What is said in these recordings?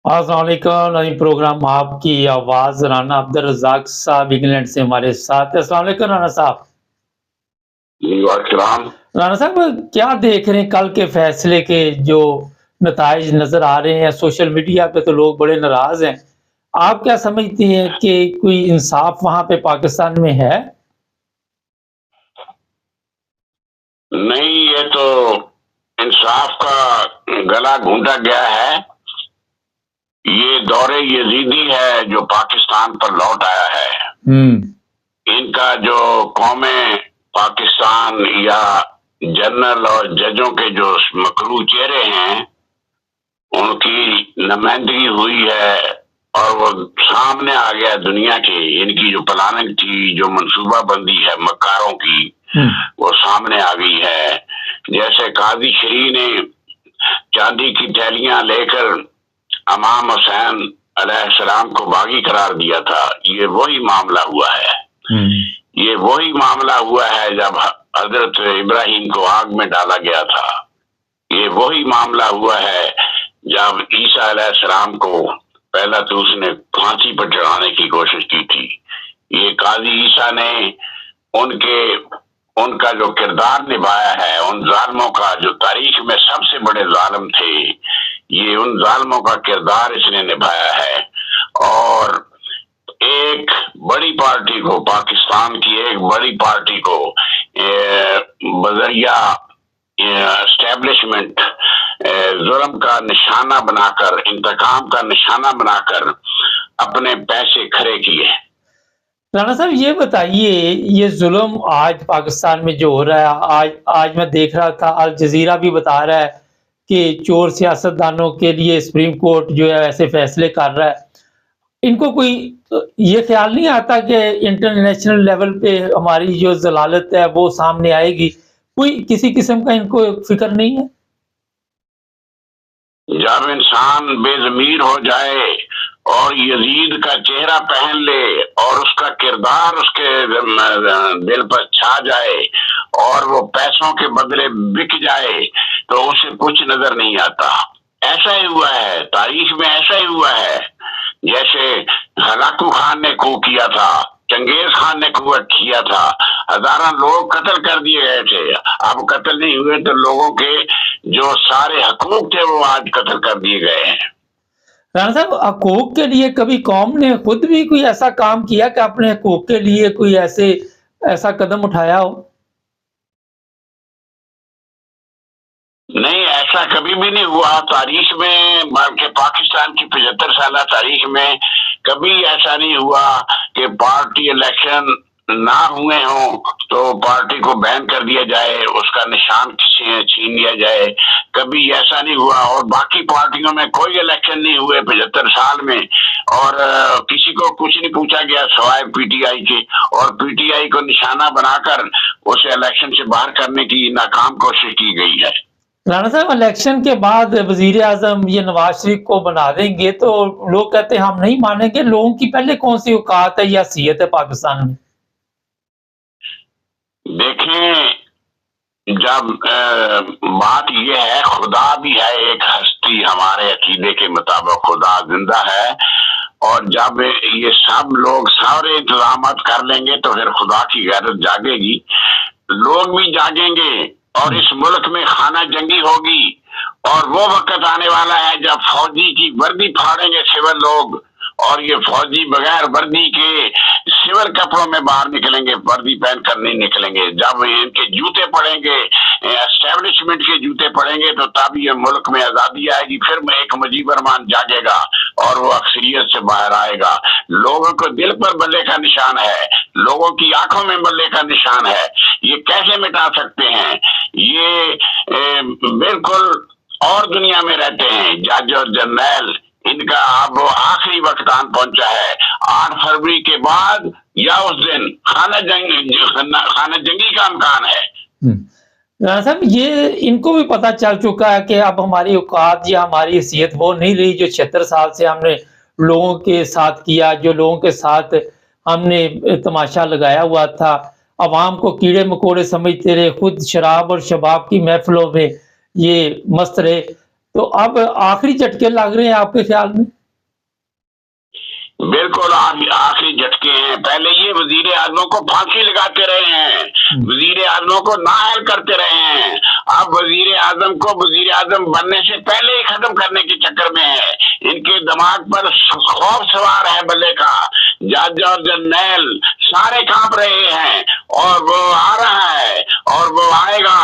अस्सलाम वालेकुम। नई प्रोग्राम आपकी आवाज़ राना अब्दुल रज़ाक साहब इंग्लैंड से हमारे साथ हैं। अस्सलाम वालेकुम राना साहब। जी, वालेकुम। राना साहब क्या देख रहे हैं कल के फैसले के जो नताइज नज़र आ रहे हैं सोशल मीडिया पे तो लोग बड़े नाराज़ हैं। आप क्या समझती हैं कि कोई इंसाफ वहाँ पे पाकिस्तान में है? नहीं, ये तो इंसाफ का गला घूंटा गया है। ये दौरे यजीदी है जो पाकिस्तान पर लौट आया है। इनका जो कौमें पाकिस्तान या जनरल और जजों के जो मकरू चेहरे हैं उनकी नुमाइंदगी हुई है और वो सामने आ गया दुनिया के। इनकी जो प्लानिंग थी, जो मंसूबा बंदी है मक्कारों की, वो सामने आ गई है। जैसे काजी श्री ने चांदी की थैलियां लेकर इमाम हुसैन अलैहिस्सलाम को बागी करार दिया था, ये वही मामला हुआ है। ये वही मामला हुआ है जब हजरत इब्राहिम को आग में डाला गया था। ये वही मामला हुआ है जब ईसा अलैहिस्सलाम को पहला तो उसने फांसी पर चढ़ाने की कोशिश की थी। ये काजी ईसा ने उनका जो किरदार निभाया है, उन जालिमों का जो तारीख में सबसे बड़े जालिम थे, ये उन जालिमों का किरदार इसने निभाया है। और एक बड़ी पार्टी को, पाकिस्तान की एक बड़ी पार्टी को बजरिया एस्टेब्लिशमेंट जुल्म का निशाना बनाकर, इंतकाम का निशाना बनाकर अपने पैसे खड़े किए। राना साहब ये बताइए, ये जुल्म आज पाकिस्तान में जो हो रहा है, आज मैं देख रहा था अल जजीरा भी बता रहा है कि चोर सियासतदानों के लिए सुप्रीम कोर्ट जो है ऐसे फैसले कर रहा है। इनको कोई ये ख्याल नहीं आता कि इंटरनेशनल लेवल पे हमारी जो जलालत है वो सामने आएगी? कोई किसी किस्म का इनको फिक्र नहीं है? जब इंसान बेजमीर हो जाए और यजीद का चेहरा पहन ले और उसका किरदार उसके दिल पर छा जाए और वो पैसों के बदले बिक जाए तो उसे कुछ नजर नहीं आता। ऐसा ही हुआ है, तारीख में ऐसा ही हुआ है। जैसे हलाकू खान ने coup किया था, चंगेज खान ने coup किया था, हजारों लोग कत्ल कर दिए गए थे। अब कत्ल नहीं हुए तो लोगों के जो सारे हकूक थे वो आज कत्ल कर दिए गए हैं। राना साहब, हकूक के लिए कभी कौम ने खुद भी कोई ऐसा काम किया कि अपने हकूक के लिए कोई ऐसा कदम उठाया हो? नहीं, ऐसा कभी भी नहीं हुआ तारीख में, बल्कि पाकिस्तान की 75 साल तारीख में कभी ऐसा नहीं हुआ कि पार्टी इलेक्शन ना हुए हों तो पार्टी को बैन कर दिया जाए, उसका निशान छीन लिया जाए। कभी ऐसा नहीं हुआ। और बाकी पार्टियों में कोई इलेक्शन नहीं हुए 75 साल में और किसी को कुछ नहीं पूछा गया सवाए पीटीआई के, और पीटीआई को निशाना बनाकर उसे इलेक्शन से बाहर करने की नाकाम कोशिश की गई है। राना साहब, इलेक्शन के बाद वजीर आजम ये नवाज शरीफ को बना देंगे तो लोग कहते हैं हम नहीं मानेंगे। लोगों की पहले कौन सी औकात है या हैसियत है पाकिस्तान में? देखें, जब बात यह है, खुदा भी है एक हस्ती, हमारे अकीदे के मुताबिक खुदा जिंदा है, और जब ये सब लोग सारे इंतजाम कर लेंगे तो फिर खुदा की गैरत जागेगी, लोग भी जागेंगे और इस मुल्क में खाना जंगी होगी। और वो वक्त आने वाला है जब फौजी की वर्दी फाड़ेंगे सिविल लोग, और ये फौजी बगैर वर्दी के सिविल कपड़ों में बाहर निकलेंगे, वर्दी पहन कर नहीं निकलेंगे। जब इनके जूते पड़ेंगे, एस्टेब्लिशमेंट के जूते पड़ेंगे, तो तब ये मुल्क में आजादी आएगी। फिर एक मुजीबरमान जागेगा और वो अक्सरियत से बाहर आएगा। लोगों को दिल पर बल्ले का निशान है, लोगों की आंखों में बल्ले का निशान है। ये कैसे मिटा सकते हैं? ये बिल्कुल और दुनिया में रहते हैं जज और जर्नल। इनका अब आखिरी वक्त आन पहुंचा है। 8 फरवरी के बाद या उस दिन खाना जंगी का इम्कान है। राना साहब, ये इनको भी पता चल चुका है कि अब हमारी औकात या हमारी हैसियत वो नहीं रही जो 76 साल से हमने लोगों के साथ किया, जो लोगों के साथ हमने तमाशा लगाया हुआ था, अवाम को कीड़े मकोड़े समझते रहे, खुद शराब और शबाब की महफिलों में ये मस्त रहे। तो अब आखिरी झटके लग रहे हैं आपके ख्याल में? बिल्कुल आखिरी झटके हैं। पहले ये वजीर आजमों को फांसी लगाते रहे हैं, वजीर आजमों को नाअहल करते रहे हैं। अब वजीर आजम को वजीर आजम बनने से पहले ही खत्म करने के चक्कर में है। इनके दिमाग पर खौफ सवार है बल्ले का। जज और जर्नैल सारे कांप रहे हैं, और वो आ रहा है और वो आएगा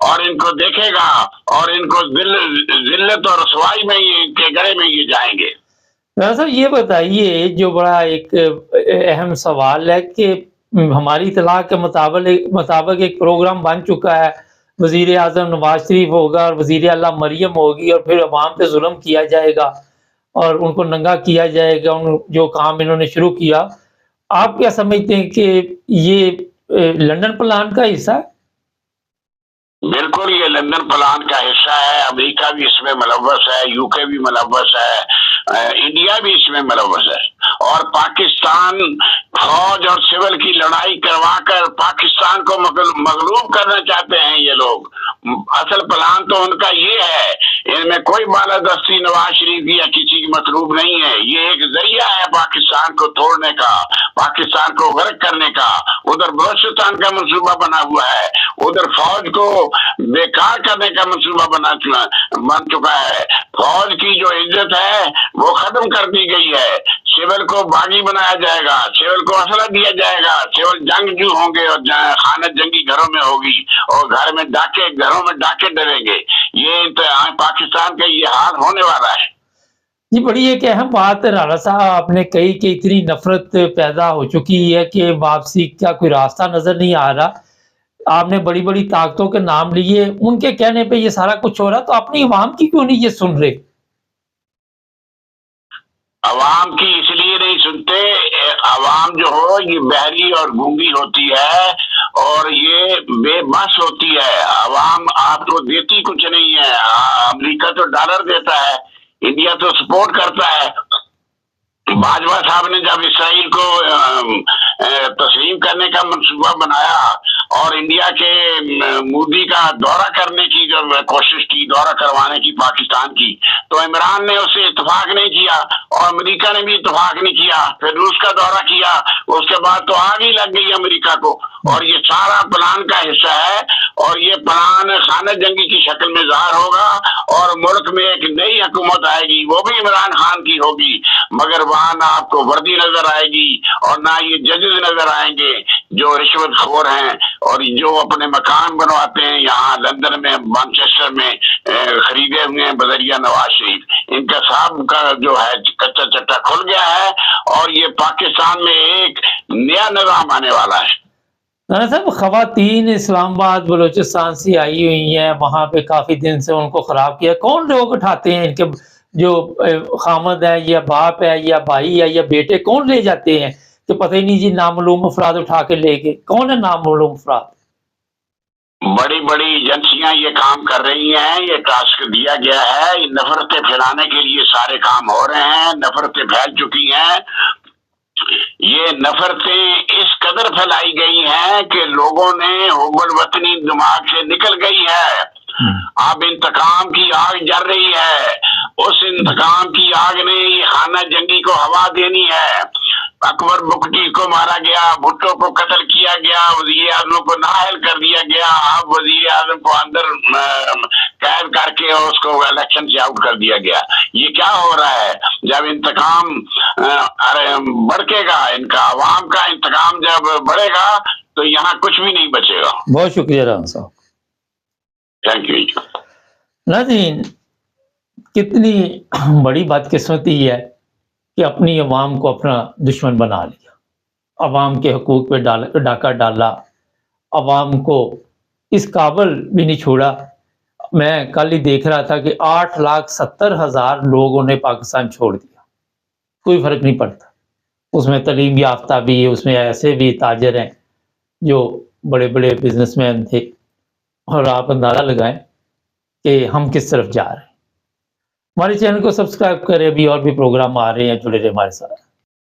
और इनको देखेगा और इनको जिल्लत और रसवाई में ये इनके गले में ये जाएंगे। साहब ये बताइए, जो बड़ा एक अहम सवाल है कि हमारी इतला के मुताबिक एक प्रोग्राम बन चुका है, वजीर आजम नवाज शरीफ होगा और वजीर आला मरियम होगी, और फिर अवाम पे जुल्म किया जाएगा और उनको नंगा किया जाएगा, उन जो काम इन्होंने शुरू किया। आप क्या समझते हैं कि ये लंदन प्लान का हिस्सा है? बिल्कुल ये लंदन प्लान का हिस्सा है। अमेरिका भी इसमें मुलव्वस है, यूके भी मुलव्वस है, इंडिया भी इसमें मुलव्वस है। और पाकिस्तान फौज और सिविल की लड़ाई करवाकर पाकिस्तान को मगलूब करना चाहते हैं ये लोग। असल प्लान तो उनका ये है, इनमें कोई बालादस्ती नवाज शरीफ या किसी की मतलूब नहीं है। ये एक जरिया है पाकिस्तान को तोड़ने का, पाकिस्तान को गर्क करने का। उधर बलोचिस्तान का मंसूबा बना हुआ है, उधर फौज को बेकार करने का मंसूबा बन चुका है। फौज की जो इज्जत है वो खत्म कर दी गई है। सिविल को बागी बनाया जाएगा, सिविल को असला दिया जाएगा, सिविल जंगजू होंगे और खानत जंगी घरों में होगी, और घरों में डाके डरेंगे। ये पाकिस्तान का ये हाल होने वाला है। जी, बड़ी एक अहम बात है राणा साहब, आपने कही कि इतनी नफरत पैदा हो चुकी है कि वापसी का कोई रास्ता नजर नहीं आ रहा। आपने बड़ी बड़ी ताकतों के नाम लिए, उनके कहने पे ये सारा कुछ हो रहा, तो अपनी अवाम की क्यों नहीं ये सुन रहे? अवाम की इसलिए नहीं सुनते, अवाम जो हो ये बहरी और गूंगी होती है और ये बेबस होती है। अवाम आपको देती कुछ नहीं है। अमेरिका तो डॉलर देता है, इंडिया तो सपोर्ट करता है। बाजवा साहब ने जब इसराइल को तस्लीम करने का मंसूबा बनाया और इंडिया के मोदी का दौरा करने की जब कोशिश की, दौरा करवाने की पाकिस्तान की, तो इमरान ने उसे इत्तेफाक नहीं किया और अमेरिका ने भी इत्तेफाक नहीं किया। फिर रूस का दौरा किया, उसके बाद तो आग ही लग गई अमेरिका को। और ये सारा प्लान का हिस्सा है, और ये प्लान खाना जंगी की शक्ल में ज़ाहिर होगा और मुल्क में एक नई हुकूमत आएगी, वो भी इमरान खान की होगी। मगर वहां ना आपको वर्दी नजर आएगी और ना ये जजेस नजर आएंगे जो रिश्वतखोर हैं और जो अपने मकान बनवाते हैं यहाँ लंदन में, मैनचेस्टर में खरीदे हुए हैं बजरिया नवाज शरीफ। इनका साहब का जो है कच्चा चट्टा खुल गया है और ये पाकिस्तान में एक नया निजाम आने वाला है। राणा साहब, खवातीन इस्लामाबाद बलूचिस्तान से आई हुई हैं, वहां पे काफी दिन से उनको खराब किया। कौन लोग उठाते हैं इनके, जो खामद है या बाप है या भाई है या बेटे, कौन ले जाते हैं कि पता ही नहीं जी, नामालूम अफराद उठा के ले गए? कौन है नामालूम अफराद? बड़ी बड़ी एजेंसियां ये काम कर रही हैं, ये टास्क दिया गया है। नफरतें फैलाने के लिए सारे काम हो रहे हैं, नफरतें फैल चुकी हैं। ये नफरतें इस कदर फैलाई गई हैं कि लोगों ने हुब्बुल वतनी दिमाग से निकल गई है। अब इंतकाम की आग जल रही है, उस इंतकाम की आग ने ये खाना जंगी को हवा देनी है। अकबर बुकटी को मारा गया, भुट्टो को कत्ल किया गया, वजीर आजम को नाअहल कर दिया गया। अब वजीर आजम को अंदर कैद करके उसको इलेक्शन से आउट कर दिया गया। ये क्या हो रहा है? जब इंतकाम बढ़ेगा, इनका अवाम का इंतकाम जब बढ़ेगा तो यहाँ कुछ भी नहीं बचेगा। बहुत शुक्रिया राम साहब, थैंक यू। नाज़रीन, कितनी बड़ी बदकिस्मती है कि अपनी अवाम को अपना दुश्मन बना लिया, अवाम के हकूक़ पे डाका डाला, अवाम को इस काबिल भी नहीं छोड़ा। मैं कल ही देख रहा था कि 8,70,000 लोगों ने पाकिस्तान छोड़ दिया, कोई फ़र्क नहीं पड़ता। उसमें तलीम याफ्ता भी है, उसमें ऐसे भी ताजर हैं जो बड़े बड़े बिजनेसमैन थे, और आप अंदाज़ा लगाएं कि हम किस तरफ जा रहे हैं। हमारे चैनल को सब्सक्राइब करें, अभी और भी प्रोग्राम आ रहे हैं, जुड़े रहे हमारे साथ।